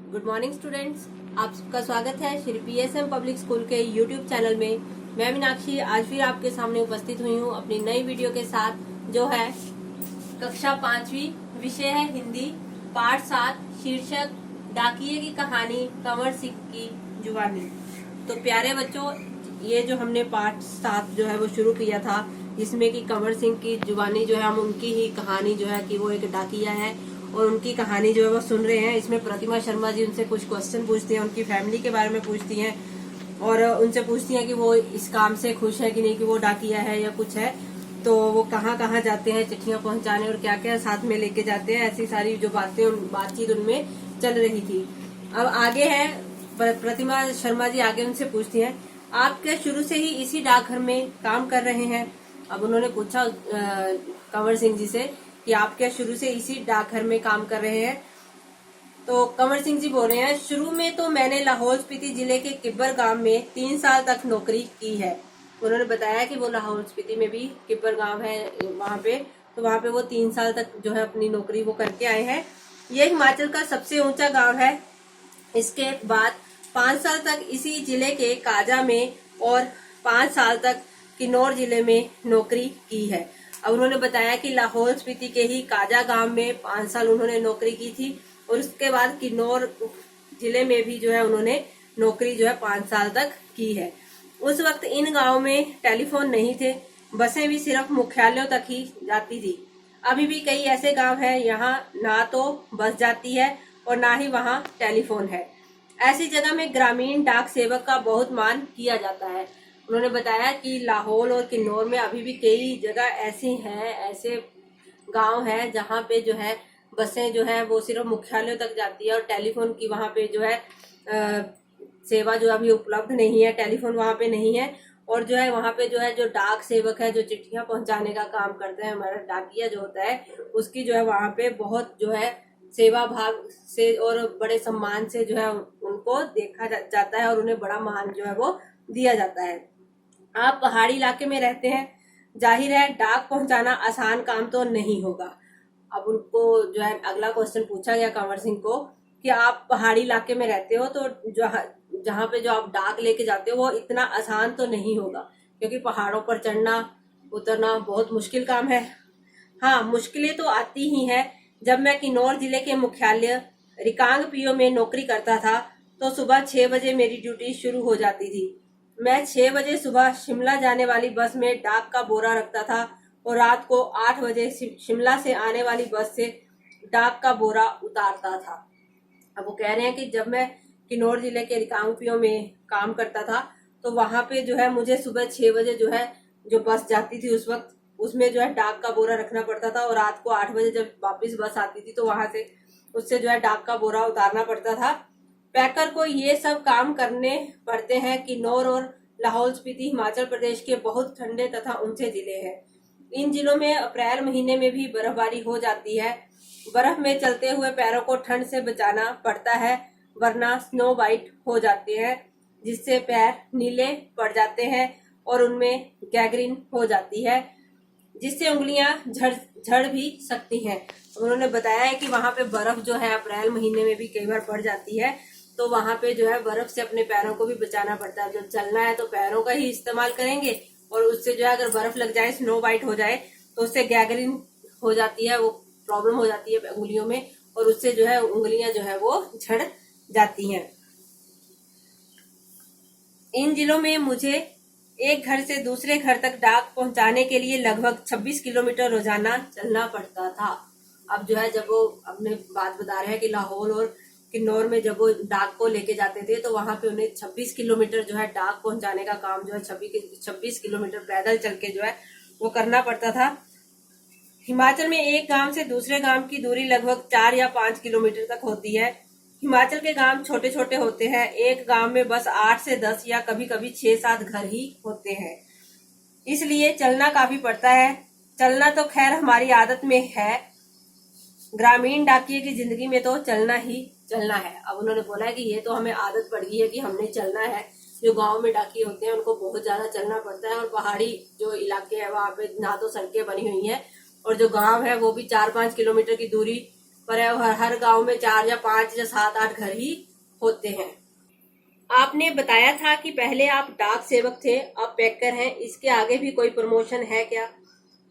Good morning students, आप सबका स्वागत है श्री पीएसएम पब्लिक स्कूल के यूट्यूब चैनल में। मैं मीनाक्षी आज फिर आपके सामने उपस्थित हुई हूँ अपनी नई वीडियो के साथ, जो है कक्षा 5वीं, विषय है हिंदी, पाठ 7, शीर्षक डाकिये की कहानी, कंवर सिंह की जुबानी। तो प्यारे बच्चों, ये जो हमने पाठ 7 जो है वो शुरू किया था, जिसमें कि कंवर सिंह की जुबानी जो है, हम उनकी ही कहानी जो है कि वो एक डाकिया है और उनकी कहानी जो है वो सुन रहे हैं। इसमें प्रतिमा शर्मा जी उनसे कुछ क्वेश्चन पूछती हैं, उनकी फैमिली के बारे में पूछती हैं और उनसे पूछती हैं कि वो इस काम से खुश है कि नहीं, कि वो डाकिया है या कुछ है, तो वो कहाँ कहाँ जाते हैं चिट्ठियां पहुंचाने और क्या क्या साथ में लेके जाते हैं। ऐसी सारी जो बातचीत उनमें चल रही थी। अब आगे है, प्रतिमा शर्मा जी आगे उनसे पूछती हैं, आप क्या शुरू से ही इसी डाकघर में काम कर रहे हैं? अब उन्होंने पूछा कंवर सिंह जी से कि आप क्या शुरू से इसी डाकघर में काम कर रहे हैं? तो कंवर सिंह जी बोल रहे हैं, शुरू में तो मैंने लाहौल स्पीति जिले के किब्बर गांव में 3 साल तक नौकरी की है। उन्होंने बताया कि वो लाहौल स्पीति में भी किब्बर गांव है वहां पे, तो वहां पे वो 3 साल तक जो है अपनी नौकरी वो करके आए हैं। ये हिमाचल का सबसे ऊंचा गाँव है। इसके बाद 5 साल तक इसी जिले के काजा में और 5 साल तक किन्नौर जिले में नौकरी की है। अब उन्होंने बताया कि लाहौल स्पीति के ही काजा गांव में 5 साल उन्होंने नौकरी की थी और उसके बाद किन्नौर जिले में भी जो है उन्होंने नौकरी जो है 5 साल तक की है। उस वक्त इन गांवों में टेलीफोन नहीं थे, बसें भी सिर्फ मुख्यालयों तक ही जाती थी। अभी भी कई ऐसे गांव हैं यहाँ ना तो बस जाती है और ना ही वहाँ टेलीफोन है। ऐसी जगह में ग्रामीण डाक सेवक का बहुत मान किया जाता है। उन्होंने बताया कि लाहौल और किन्नौर में अभी भी कई जगह ऐसी हैं, ऐसे गांव हैं जहाँ पे जो है बसें जो है वो सिर्फ मुख्यालयों तक जाती है और टेलीफोन की वहाँ पे जो है सेवा जो अभी उपलब्ध नहीं है, टेलीफोन वहाँ पे नहीं है। और जो है वहाँ पे जो है जो डाक सेवक है, जो चिट्ठियां पहुंचाने का काम करते हैं, हमारा डाकिया जो होता है, उसकी जो है वहाँ पे बहुत जो है सेवा भाव से और बड़े सम्मान से जो है उनको देखा जाता है और उन्हें बड़ा मान जो है वो दिया जाता है। आप पहाड़ी इलाके में रहते हैं, जाहिर है डाक पहुंचाना आसान काम तो नहीं होगा। अब उनको जो है अगला क्वेश्चन पूछा गया कंवर सिंह को कि आप पहाड़ी इलाके में रहते हो, तो जहाँ पे जो आप डाक लेके जाते हो वो इतना आसान तो नहीं होगा, क्योंकि पहाड़ों पर चढ़ना उतरना बहुत मुश्किल काम है। हाँ, मुश्किलें तो आती ही हैं। जब मैं किन्नौर जिले के मुख्यालय रिकांग पीओ में नौकरी करता था तो सुबह 6 बजे मेरी ड्यूटी शुरू हो जाती थी। मैं 6 बजे सुबह शिमला जाने वाली बस में डाक का बोरा रखता था और रात को 8 बजे शिमला से आने वाली बस से डाक का बोरा उतारता था। अब वो कह रहे हैं कि जब मैं किन्नौर जिले के रिकांगपियो में काम करता था तो वहां पे जो है मुझे सुबह 6 बजे जो है जो बस जाती थी उस वक्त उसमें जो है डाक का बोरा रखना पड़ता था और रात को 8 बजे जब वापस बस आती थी तो वहां से उससे जो है डाक का बोरा उतारना पड़ता था। पैकर को ये सब काम करने पड़ते हैं। किन्नौर और लाहौल स्पीति हिमाचल प्रदेश के बहुत ठंडे तथा ऊंचे जिले हैं। इन जिलों में अप्रैल महीने में भी बर्फबारी हो जाती है। बर्फ में चलते हुए पैरों को ठंड से बचाना पड़ता है, वरना स्नो वाइट हो जाते हैं, जिससे पैर नीले पड़ जाते हैं और उनमें गैंग्रीन हो जाती है, जिससे उंगलियां झड़ भी सकती हैं। उन्होंने बताया है कि वहां पे बर्फ जो है अप्रैल महीने में भी कई बार पड़ जाती है, तो वहां पे जो है बर्फ से अपने पैरों को भी बचाना पड़ता है। जब चलना है तो पैरों का ही इस्तेमाल करेंगे और उससे जो है अगर बर्फ लग जाए, स्नो वाइट हो जाए, तो उससे गैंग्रीन हो जाती है, वो प्रॉब्लम हो जाती है उंगलियों में और उससे जो है उंगलियां जो है वो झड़ जाती हैं। इन जिलों में मुझे एक घर से दूसरे घर तक डाक पहुंचाने के लिए लगभग 26 किलोमीटर रोजाना चलना पड़ता था। अब जो है जब वो अपने बात बता रहे हैं कि लाहौल और किन्नौर में जब वो डाक को लेके जाते थे तो वहां पे उन्हें 26 किलोमीटर जो है डाक पहुंचाने का काम जो है 26 किलोमीटर पैदल चल के जो है वो करना पड़ता था। हिमाचल में एक गांव से दूसरे गांव की दूरी लगभग 4 या 5 किलोमीटर तक होती है। हिमाचल के गांव छोटे छोटे होते हैं। एक गांव में बस 8 से 10 या कभी कभी 6-7 घर ही होते हैं, इसलिए चलना काफी पड़ता है। चलना तो खैर हमारी आदत में है, ग्रामीण डाकिये की जिंदगी में तो चलना ही चलना है। अब उन्होंने बोला है कि ये तो हमें आदत पड़ गई है कि हमने चलना है। जो गांव में डाकिये होते हैं उनको बहुत ज्यादा चलना पड़ता है और पहाड़ी जो इलाके हैं वहां पे ना तो सड़कें बनी हुई हैं और जो गांव है वो भी 4-5 किलोमीटर की दूरी पर हर गांव में 4 या 5 या 7-8 घर ही होते हैं। आपने बताया था कि पहले आप डाक सेवक थे, अब पैकर हैं, इसके आगे भी कोई प्रमोशन है क्या?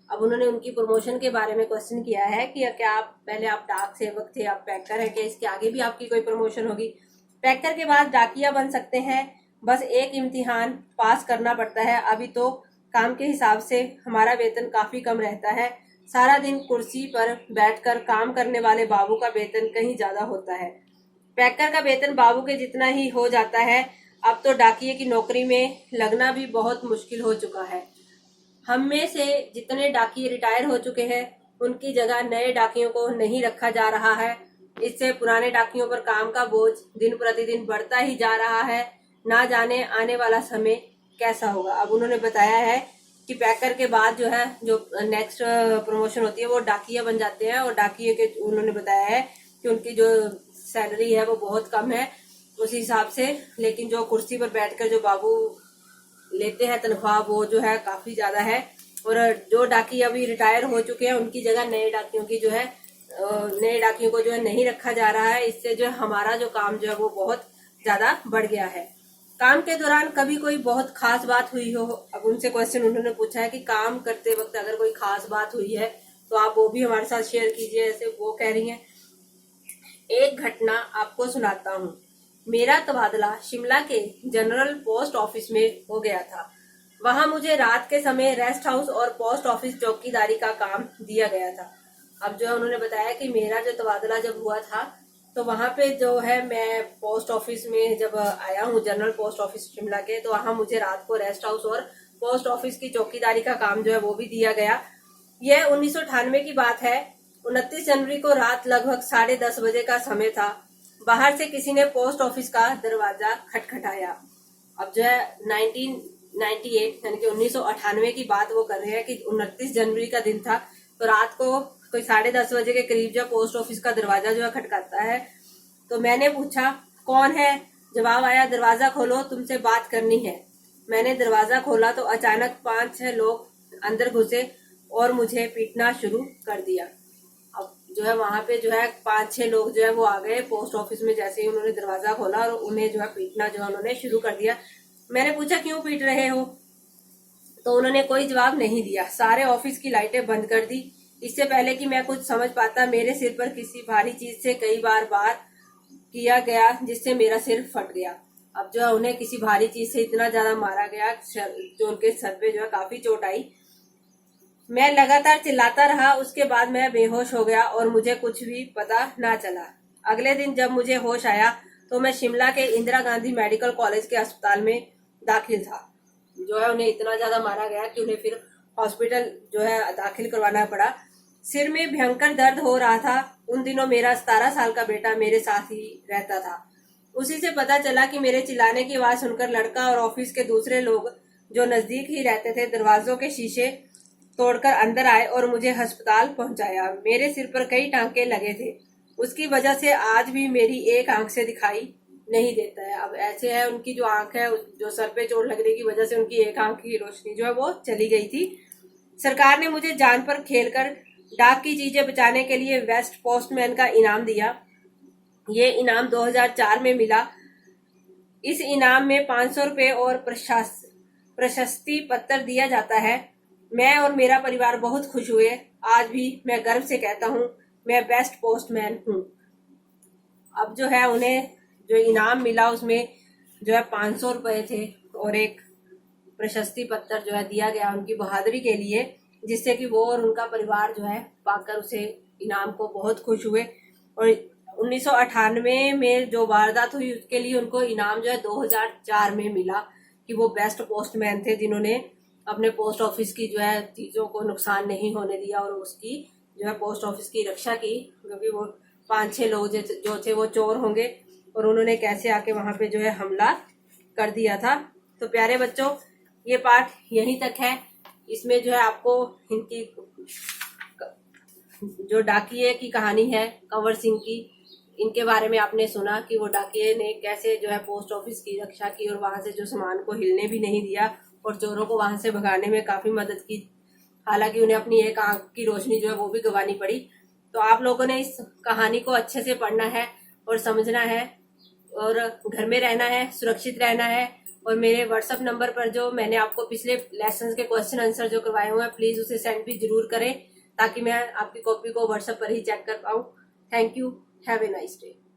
अब उन्होंने उनकी प्रमोशन के बारे में क्वेश्चन किया है कि क्या आप डाक सेवक थे, आप पैकर हैं, क्या इसके आगे भी आपकी कोई प्रमोशन होगी? पैकर के बाद डाकिया बन सकते हैं, बस एक इम्तिहान पास करना पड़ता है। अभी तो काम के हिसाब से हमारा वेतन काफी कम रहता है। सारा दिन कुर्सी पर बैठकर काम करने वाले बाबू का वेतन कहीं ज्यादा होता है। पैकर का वेतन बाबू के जितना ही हो जाता है। अब तो डाकिये की नौकरी में लगना भी बहुत मुश्किल हो चुका है। हम में से जितने डाकिये रिटायर हो चुके हैं, उनकी जगह नए डाकियों को नहीं रखा जा रहा है। इससे पुराने डाकियों पर काम का बोझ दिन प्रतिदिन बढ़ता ही जा रहा है। ना जाने आने वाला समय कैसा होगा। अब उन्होंने बताया है कि पैकर के बाद जो है, जो नेक्स्ट प्रमोशन होती है वो डाकिया बन जाते हैं। और डाकिये के उन्होंने बताया है कि उनकी जो सैलरी है वो बहुत कम है उस हिसाब से, लेकिन जो कुर्सी पर बैठकर जो बाबू लेते हैं तनख्वाह, वो जो है काफी ज्यादा है। और जो डाकिये अभी रिटायर हो चुके हैं, उनकी जगह नए डाकियों की जो है, नए डाकियों को जो है नहीं रखा जा रहा है। इससे जो हमारा जो काम जो है वो बहुत ज्यादा बढ़ गया है। काम के दौरान कभी कोई बहुत खास बात हुई हो? अब उनसे क्वेश्चन उन्होंने पूछा है कि काम करते वक्त अगर कोई खास बात हुई है तो आप वो भी हमारे साथ शेयर कीजिए। ऐसे वो कह रही हैं, एक घटना आपको सुनाता हूँ। मेरा तबादला शिमला के जनरल पोस्ट ऑफिस में हो गया था। वहां मुझे रात के समय रेस्ट हाउस और पोस्ट ऑफिस चौकीदारी का काम दिया गया था। अब जो है उन्होंने बताया कि मेरा जो तबादला जब हुआ था तो वहां पे जो है, मैं पोस्ट ऑफिस में जब आया हूँ, जनरल पोस्ट ऑफिस शिमला के, तो वहां मुझे रात को रेस्ट हाउस और पोस्ट ऑफिस की चौकीदारी का काम जो है वो भी दिया गया। यह 1998 की बात है। 29 जनवरी को रात लगभग 10:30 बजे का समय था। बाहर से किसी ने पोस्ट ऑफिस का दरवाजा खटखटाया। अब जो है 1998 यानी कि 1998 की बात वो कर रहे हैं कि 29 जनवरी का दिन था। तो रात को कोई 10:30 बजे के करीब जो पोस्ट ऑफिस का दरवाजा जो है खटखटाता है। तो मैंने पूछा, कौन है? जवाब आया, दरवाजा खोलो, तुमसे बात करनी है। मैंने दरवाजा खोला तो अचानक 5-6 लोग अंदर घुसे और मुझे पीटना शुरू कर दिया। अब जो है वहां पे जो है 5-6 लोग जो है वो आ गए पोस्ट ऑफिस में। जैसे ही उन्होंने दरवाजा खोला और उन्हें जो है पीटना जो है उन्होंने शुरू कर दिया। मैंने पूछा, क्यों पीट रहे हो? तो उन्होंने कोई जवाब नहीं दिया। सारे ऑफिस की लाइटें बंद कर दी। इससे पहले कि मैं कुछ समझ पाता, मेरे सिर पर किसी भारी चीज से कई बार किया गया, जिससे मेरा सिर फट गया। अब जो है उन्हें किसी भारी चीज से इतना ज्यादा मारा गया जो उनके सर पे जो है काफी चोट आई। मैं लगातार चिल्लाता रहा। उसके बाद मैं बेहोश हो गया और मुझे कुछ भी पता ना चला। अगले दिन जब मुझे होश आया तो मैं शिमला के इंदिरा गांधी मेडिकल कॉलेज के अस्पताल में दाखिल था। जो है उन्हें इतना ज्यादा मारा गया कि उन्हें फिर हॉस्पिटल जो है दाखिल करवाना पड़ा। सिर में भयंकर दर्द हो रहा था। उन दिनों मेरा 17 साल का बेटा मेरे साथ ही रहता था। उसी से पता चला कि मेरे चिल्लाने की आवाज सुनकर लड़का और ऑफिस के दूसरे लोग जो नजदीक ही रहते थे, दरवाजों के शीशे तोड़कर अंदर आए और मुझे अस्पताल पहुंचाया। मेरे सिर पर कई टांके लगे थे। उसकी वजह से आज भी मेरी एक आंख से दिखाई नहीं देता है। अब ऐसे है, उनकी जो आंख है, जो सर पे चोट लगने की वजह से उनकी एक आंख की रोशनी जो है वो चली गई थी। सरकार ने मुझे जान पर खेलकर डाक की चीजें बचाने के लिए वेस्ट पोस्टमैन का इनाम दिया। ये इनाम 2004 में मिला। इस इनाम में 500 रुपए और प्रशस्ति पत्र दिया जाता है। मैं और मेरा परिवार बहुत खुश हुए। आज भी मैं गर्व से कहता हूँ, मैं बेस्ट पोस्टमैन हूँ। अब जो है उन्हें जो इनाम मिला उसमें जो है 500 रुपए थे और एक प्रशस्ति पत्र जो है दिया गया उनकी बहादुरी के लिए, जिससे कि वो और उनका परिवार जो है पाकर उसे इनाम को बहुत खुश हुए। और 1998 में जो वारदात हुई उसके लिए उनको इनाम जो है 2004 में मिला कि वो बेस्ट पोस्टमैन थे, जिन्होंने अपने पोस्ट ऑफिस की जो है चीजों को नुकसान नहीं होने दिया और उसकी जो है पोस्ट ऑफिस की रक्षा की। क्योंकि वो 5-6 लोग जो थे वो चोर होंगे और उन्होंने कैसे आके वहां पे जो है हमला कर दिया था। तो प्यारे बच्चों, ये पाठ यहीं तक है। इसमें जो है आपको इनकी जो डाकिये की कहानी है कंवर सिंह की, इनके बारे में आपने सुना कि वो डाकिये ने कैसे जो है पोस्ट ऑफिस की रक्षा की और वहां से जो सामान को हिलने भी नहीं दिया और चोरों को वहां से भगाने में काफी मदद की। हालांकि उन्हें अपनी एक आंख की रोशनी जो है वो भी गंवानी पड़ी। तो आप लोगों ने इस कहानी को अच्छे से पढ़ना है और समझना है और घर में रहना है, सुरक्षित रहना है। और मेरे व्हाट्सएप नंबर पर जो मैंने आपको पिछले लेसन के क्वेश्चन आंसर जो करवाए हुए हैं, प्लीज उसे सेंड भी जरूर करें ताकि मैं आपकी कॉपी को व्हाट्सएप पर ही चेक कर पाऊँ। Thank you, have a nice day.